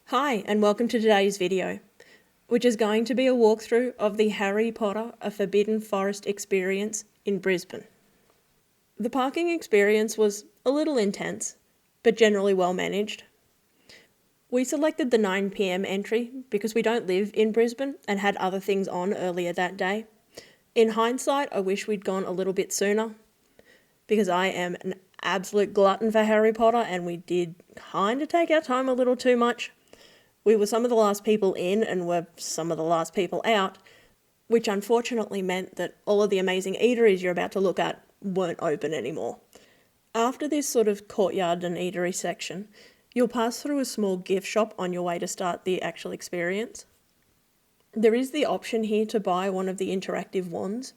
Hi, and welcome to today's video, which is going to be a walkthrough of the Harry Potter A Forbidden Forest experience in Brisbane. The parking experience was a little intense, but generally well managed. We selected the 9 PM entry because we don't live in Brisbane and had other things on earlier that day. In hindsight, I wish we'd gone a little bit sooner, because I am an absolute glutton for Harry Potter and we did kind of take our time a little too much. We were some of the last people in and were some of the last people out, which unfortunately meant that all of the amazing eateries you're about to look at weren't open anymore. After this sort of courtyard and eatery section, you'll pass through a small gift shop on your way to start the actual experience. There is the option here to buy one of the interactive wands.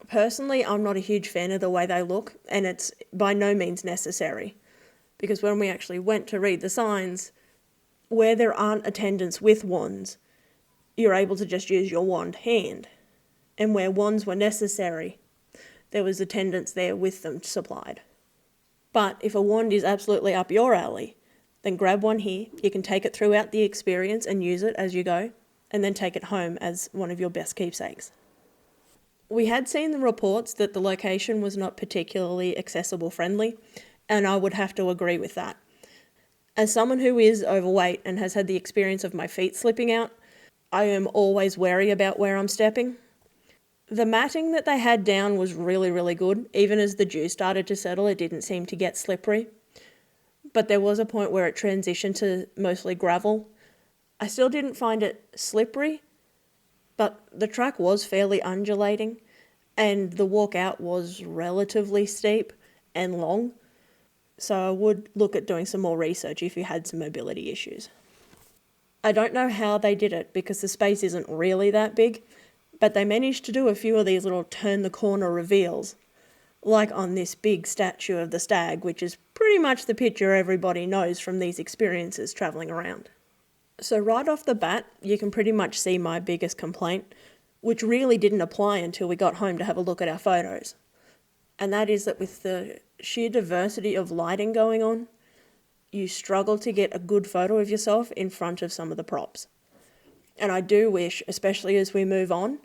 Personally, I'm not a huge fan of the way they look, and it's by no means necessary, because when we actually went to read the signs, where there aren't attendants with wands, you're able to just use your wand hand. And where wands were necessary, there was attendants there with them supplied. But if a wand is absolutely up your alley, then grab one here. You can take it throughout the experience and use it as you go, and then take it home as one of your best keepsakes. We had seen the reports that the location was not particularly accessible friendly, and I would have to agree with that. As someone who is overweight and has had the experience of my feet slipping out, I am always wary about where I'm stepping. The matting that they had down was really good. Even as the dew started to settle, it didn't seem to get slippery. But there was a point where it transitioned to mostly gravel. I still didn't find it slippery, but the track was fairly undulating, and the walk out was relatively steep and long. So I would look at doing some more research if you had some mobility issues. I don't know how they did it because the space isn't really that big, but they managed to do a few of these little turn the corner reveals, like on this big statue of the stag, which is pretty much the picture everybody knows from these experiences travelling around. So right off the bat, you can pretty much see my biggest complaint, which really didn't apply until we got home to have a look at our photos. And that is that with the sheer diversity of lighting going on, you struggle to get a good photo of yourself in front of some of the props. And I do wish, especially as we move on,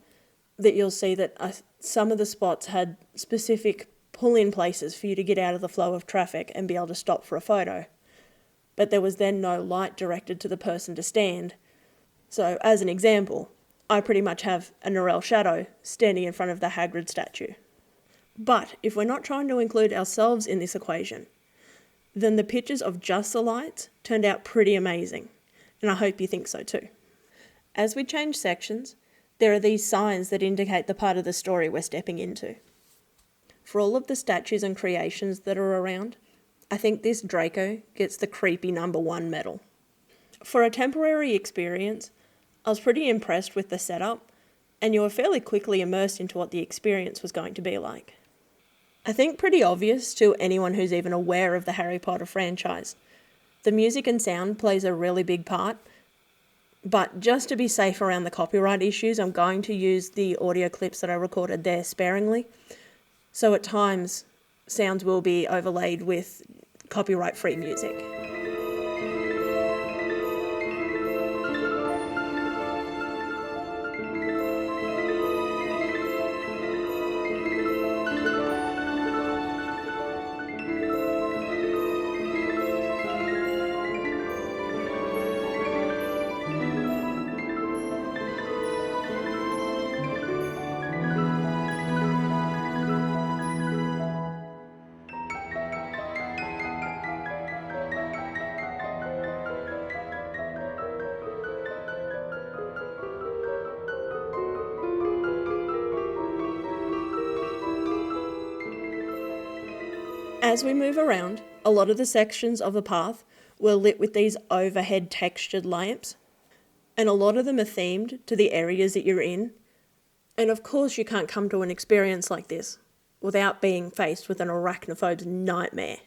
that you'll see that some of the spots had specific pull-in places for you to get out of the flow of traffic and be able to stop for a photo. But there was then no light directed to the person to stand. So, as an example, I pretty much have a Norell shadow standing in front of the Hagrid statue. But if we're not trying to include ourselves in this equation, then the pictures of just the lights turned out pretty amazing, and I hope you think so too. As we change sections, there are these signs that indicate the part of the story we're stepping into. For all of the statues and creations that are around, I think this Draco gets the creepy #1 medal. For a temporary experience, I was pretty impressed with the setup, and you were fairly quickly immersed into what the experience was going to be like. I think pretty obvious to anyone who's even aware of the Harry Potter franchise. The music and sound plays a really big part, but just to be safe around the copyright issues, I'm going to use the audio clips that I recorded there sparingly. So at times, sounds will be overlaid with copyright-free music. As we move around, a lot of the sections of the path were lit with these overhead textured lamps, and a lot of them are themed to the areas that you're in. And of course you can't come to an experience like this without being faced with an arachnophobe's nightmare.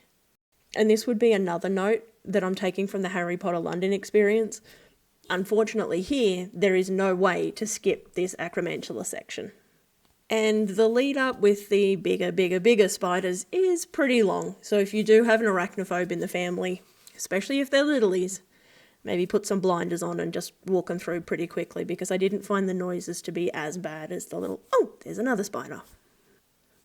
And this would be another note that I'm taking from the Harry Potter London experience. Unfortunately here, there is no way to skip this acromantula section. And the lead up with the bigger spiders is pretty long. So if you do have an arachnophobe in the family, especially if they're littlies, maybe put some blinders on and just walk them through pretty quickly, because I didn't find the noises to be as bad as the little, oh, there's another spider.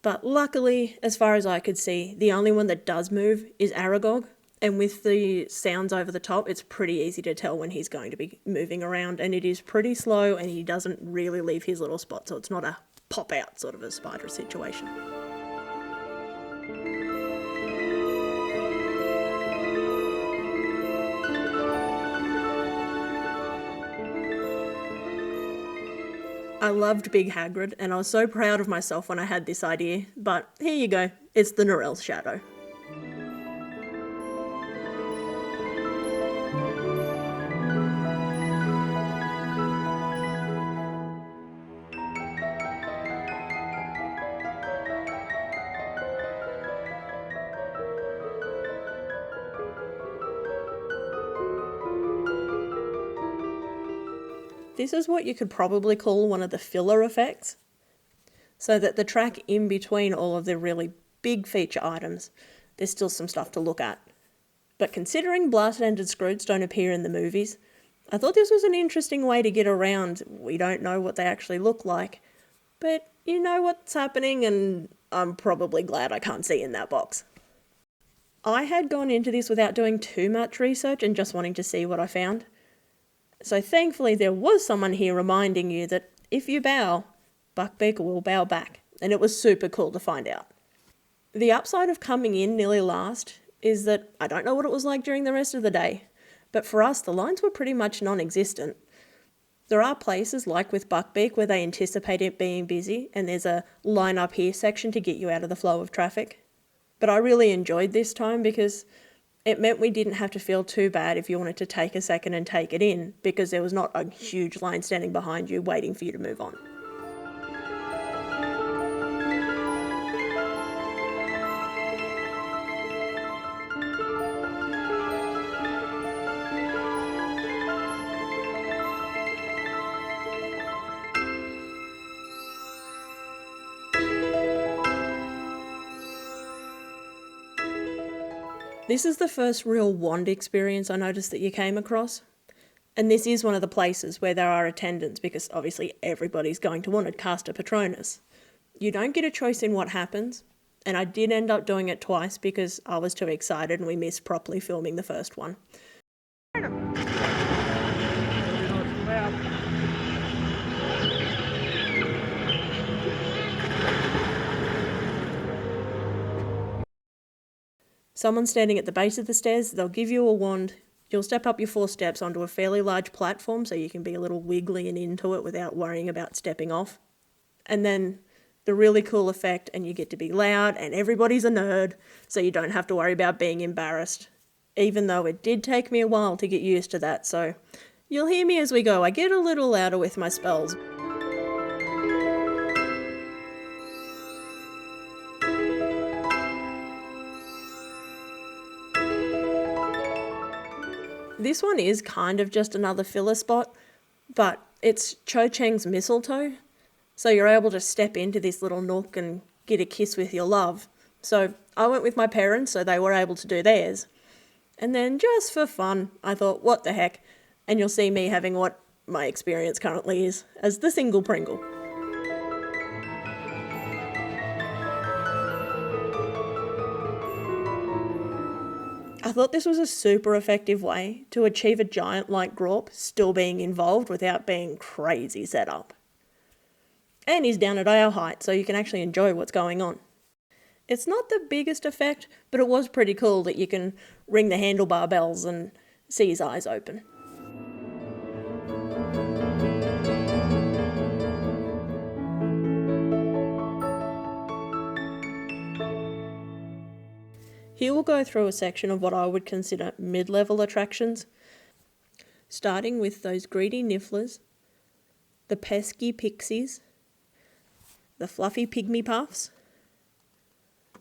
But luckily, as far as I could see, the only one that does move is Aragog, and with the sounds over the top, it's pretty easy to tell when he's going to be moving around, and it is pretty slow, and he doesn't really leave his little spot, so it's not a pop-out sort of a spider situation. I loved Big Hagrid, and I was so proud of myself when I had this idea, but here you go, it's the Norell's shadow. This is what you could probably call one of the filler effects, so that the track in between all of the really big feature items, there's still some stuff to look at. But considering Blast-Ended Scroots don't appear in the movies, I thought this was an interesting way to get around we don't know what they actually look like, but you know what's happening, and I'm probably glad I can't see in that box. I had gone into this without doing too much research and just wanting to see what I found. So thankfully there was someone here reminding you that if you bow, Buckbeak will bow back, and it was super cool to find out. The upside of coming in nearly last is that I don't know what it was like during the rest of the day, but for us the lines were pretty much non-existent. There are places like with Buckbeak where they anticipate it being busy, and there's a line up here section to get you out of the flow of traffic. But I really enjoyed this time because it meant we didn't have to feel too bad if you wanted to take a second and take it in, because there was not a huge line standing behind you waiting for you to move on. This is the first real wand experience I noticed that you came across. And this is one of the places where there are attendants, because obviously everybody's going to want to cast a Patronus. You don't get a choice in what happens, and I did end up doing it twice because I was too excited and we missed properly filming the first one. Someone standing at the base of the stairs, they'll give you a wand, you'll step up your 4 steps onto a fairly large platform so you can be a little wiggly and into it without worrying about stepping off. And then the really cool effect, and you get to be loud, and everybody's a nerd, so you don't have to worry about being embarrassed. Even though it did take me a while to get used to that, so you'll hear me as we go. I get a little louder with my spells. This one is kind of just another filler spot, but it's Cho Chang's mistletoe, so you're able to step into this little nook and get a kiss with your love. So I went with my parents, so they were able to do theirs. And then just for fun, I thought, what the heck, and you'll see me having what my experience currently is as the single Pringle. I thought this was a super effective way to achieve a giant like Grawp still being involved without being crazy set up. And he's down at our height, so you can actually enjoy what's going on. It's not the biggest effect, but it was pretty cool that you can ring the handlebar bells and see his eyes open. Here we'll go through a section of what I would consider mid-level attractions, starting with those greedy nifflers, the pesky pixies, the fluffy pygmy puffs,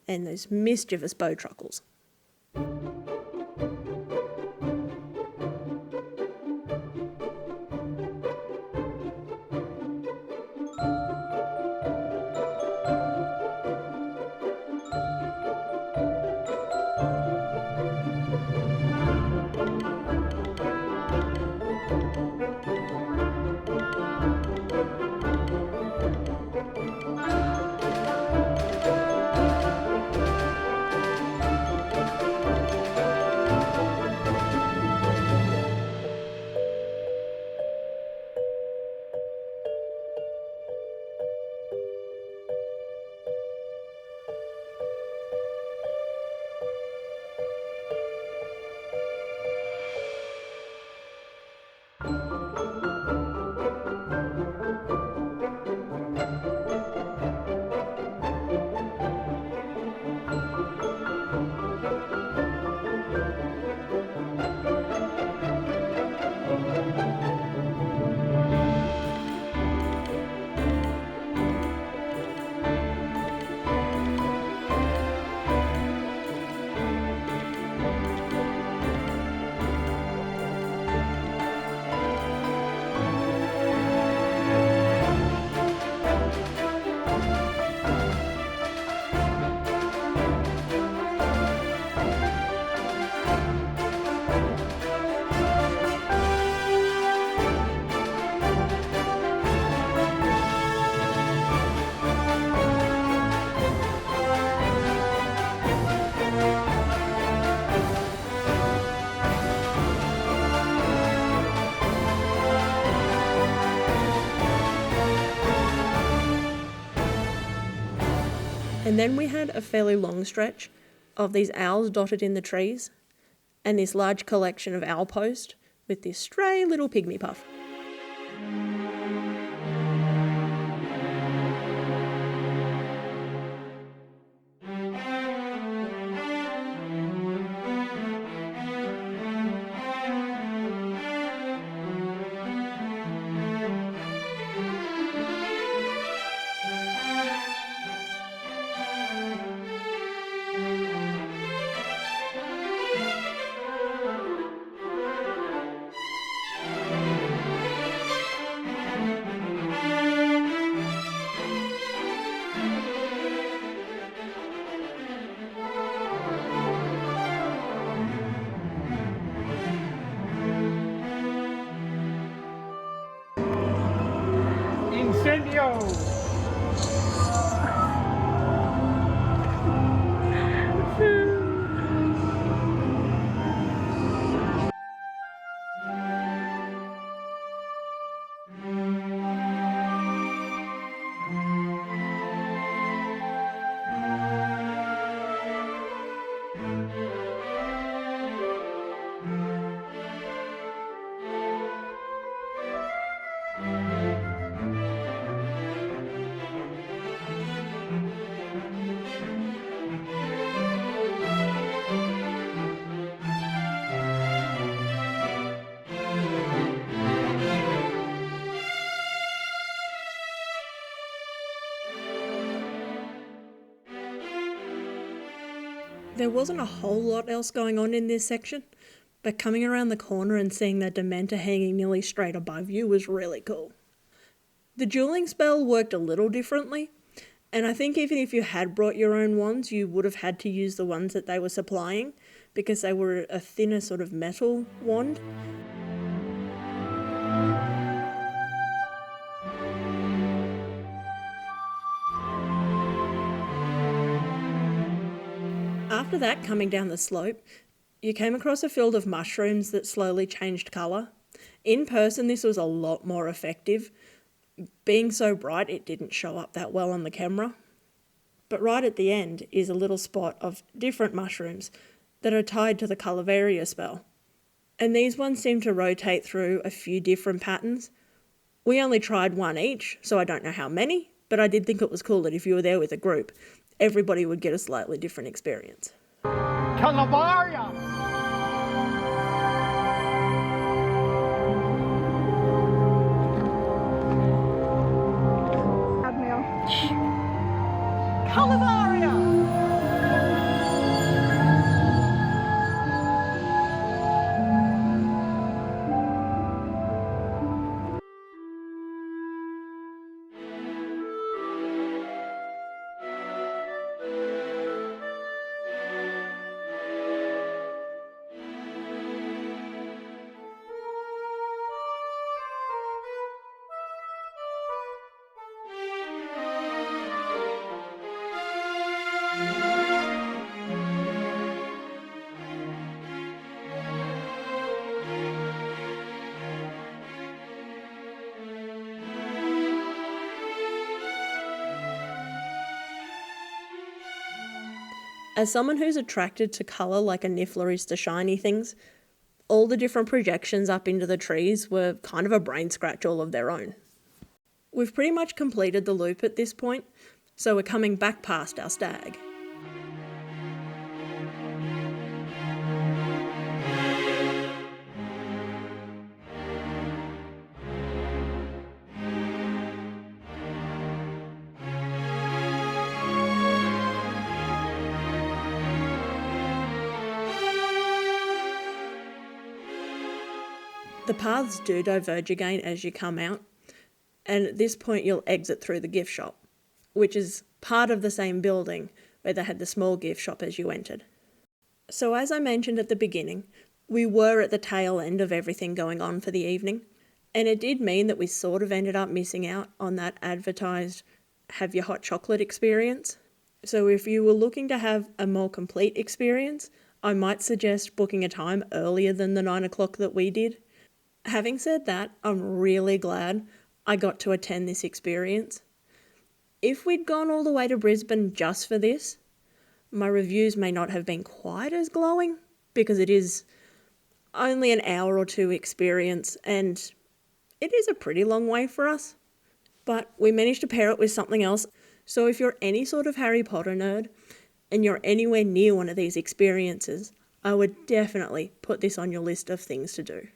and those mischievous bowtruckles. And then we had a fairly long stretch of these owls dotted in the trees and this large collection of owl post with this stray little pygmy puff. Incendio! There wasn't a whole lot else going on in this section, but coming around the corner and seeing that Dementor hanging nearly straight above you was really cool. The dueling spell worked a little differently, and I think even if you had brought your own wands, you would have had to use the ones that they were supplying, because they were a thinner sort of metal wand. After that, coming down the slope, you came across a field of mushrooms that slowly changed colour. In person, this was a lot more effective. Being so bright, it didn't show up that well on the camera. But right at the end is a little spot of different mushrooms that are tied to the Calaveria spell. And these ones seem to rotate through a few different patterns. We only tried one each, so I don't know how many, but I did think it was cool that if you were there with a group, everybody would get a slightly different experience. Calaveria! Calaveria! As someone who's attracted to colour like a niffler is to shiny things, all the different projections up into the trees were kind of a brain scratch all of their own. We've pretty much completed the loop at this point, so we're coming back past our stag. The paths do diverge again as you come out, and at this point you'll exit through the gift shop, which is part of the same building where they had the small gift shop as you entered. So as I mentioned at the beginning, we were at the tail end of everything going on for the evening, and it did mean that we sort of ended up missing out on that advertised have your hot chocolate experience. So if you were looking to have a more complete experience, I might suggest booking a time earlier than the 9 o'clock that we did. Having said that, I'm really glad I got to attend this experience. if we'd gone all the way to Brisbane just for this, my reviews may not have been quite as glowing, because it is only an hour or two experience and it is a pretty long way for us. But we managed to pair it with something else. So if you're any sort of Harry Potter nerd and you're anywhere near one of these experiences, I would definitely put this on your list of things to do.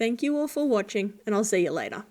Thank you all for watching, and I'll see you later.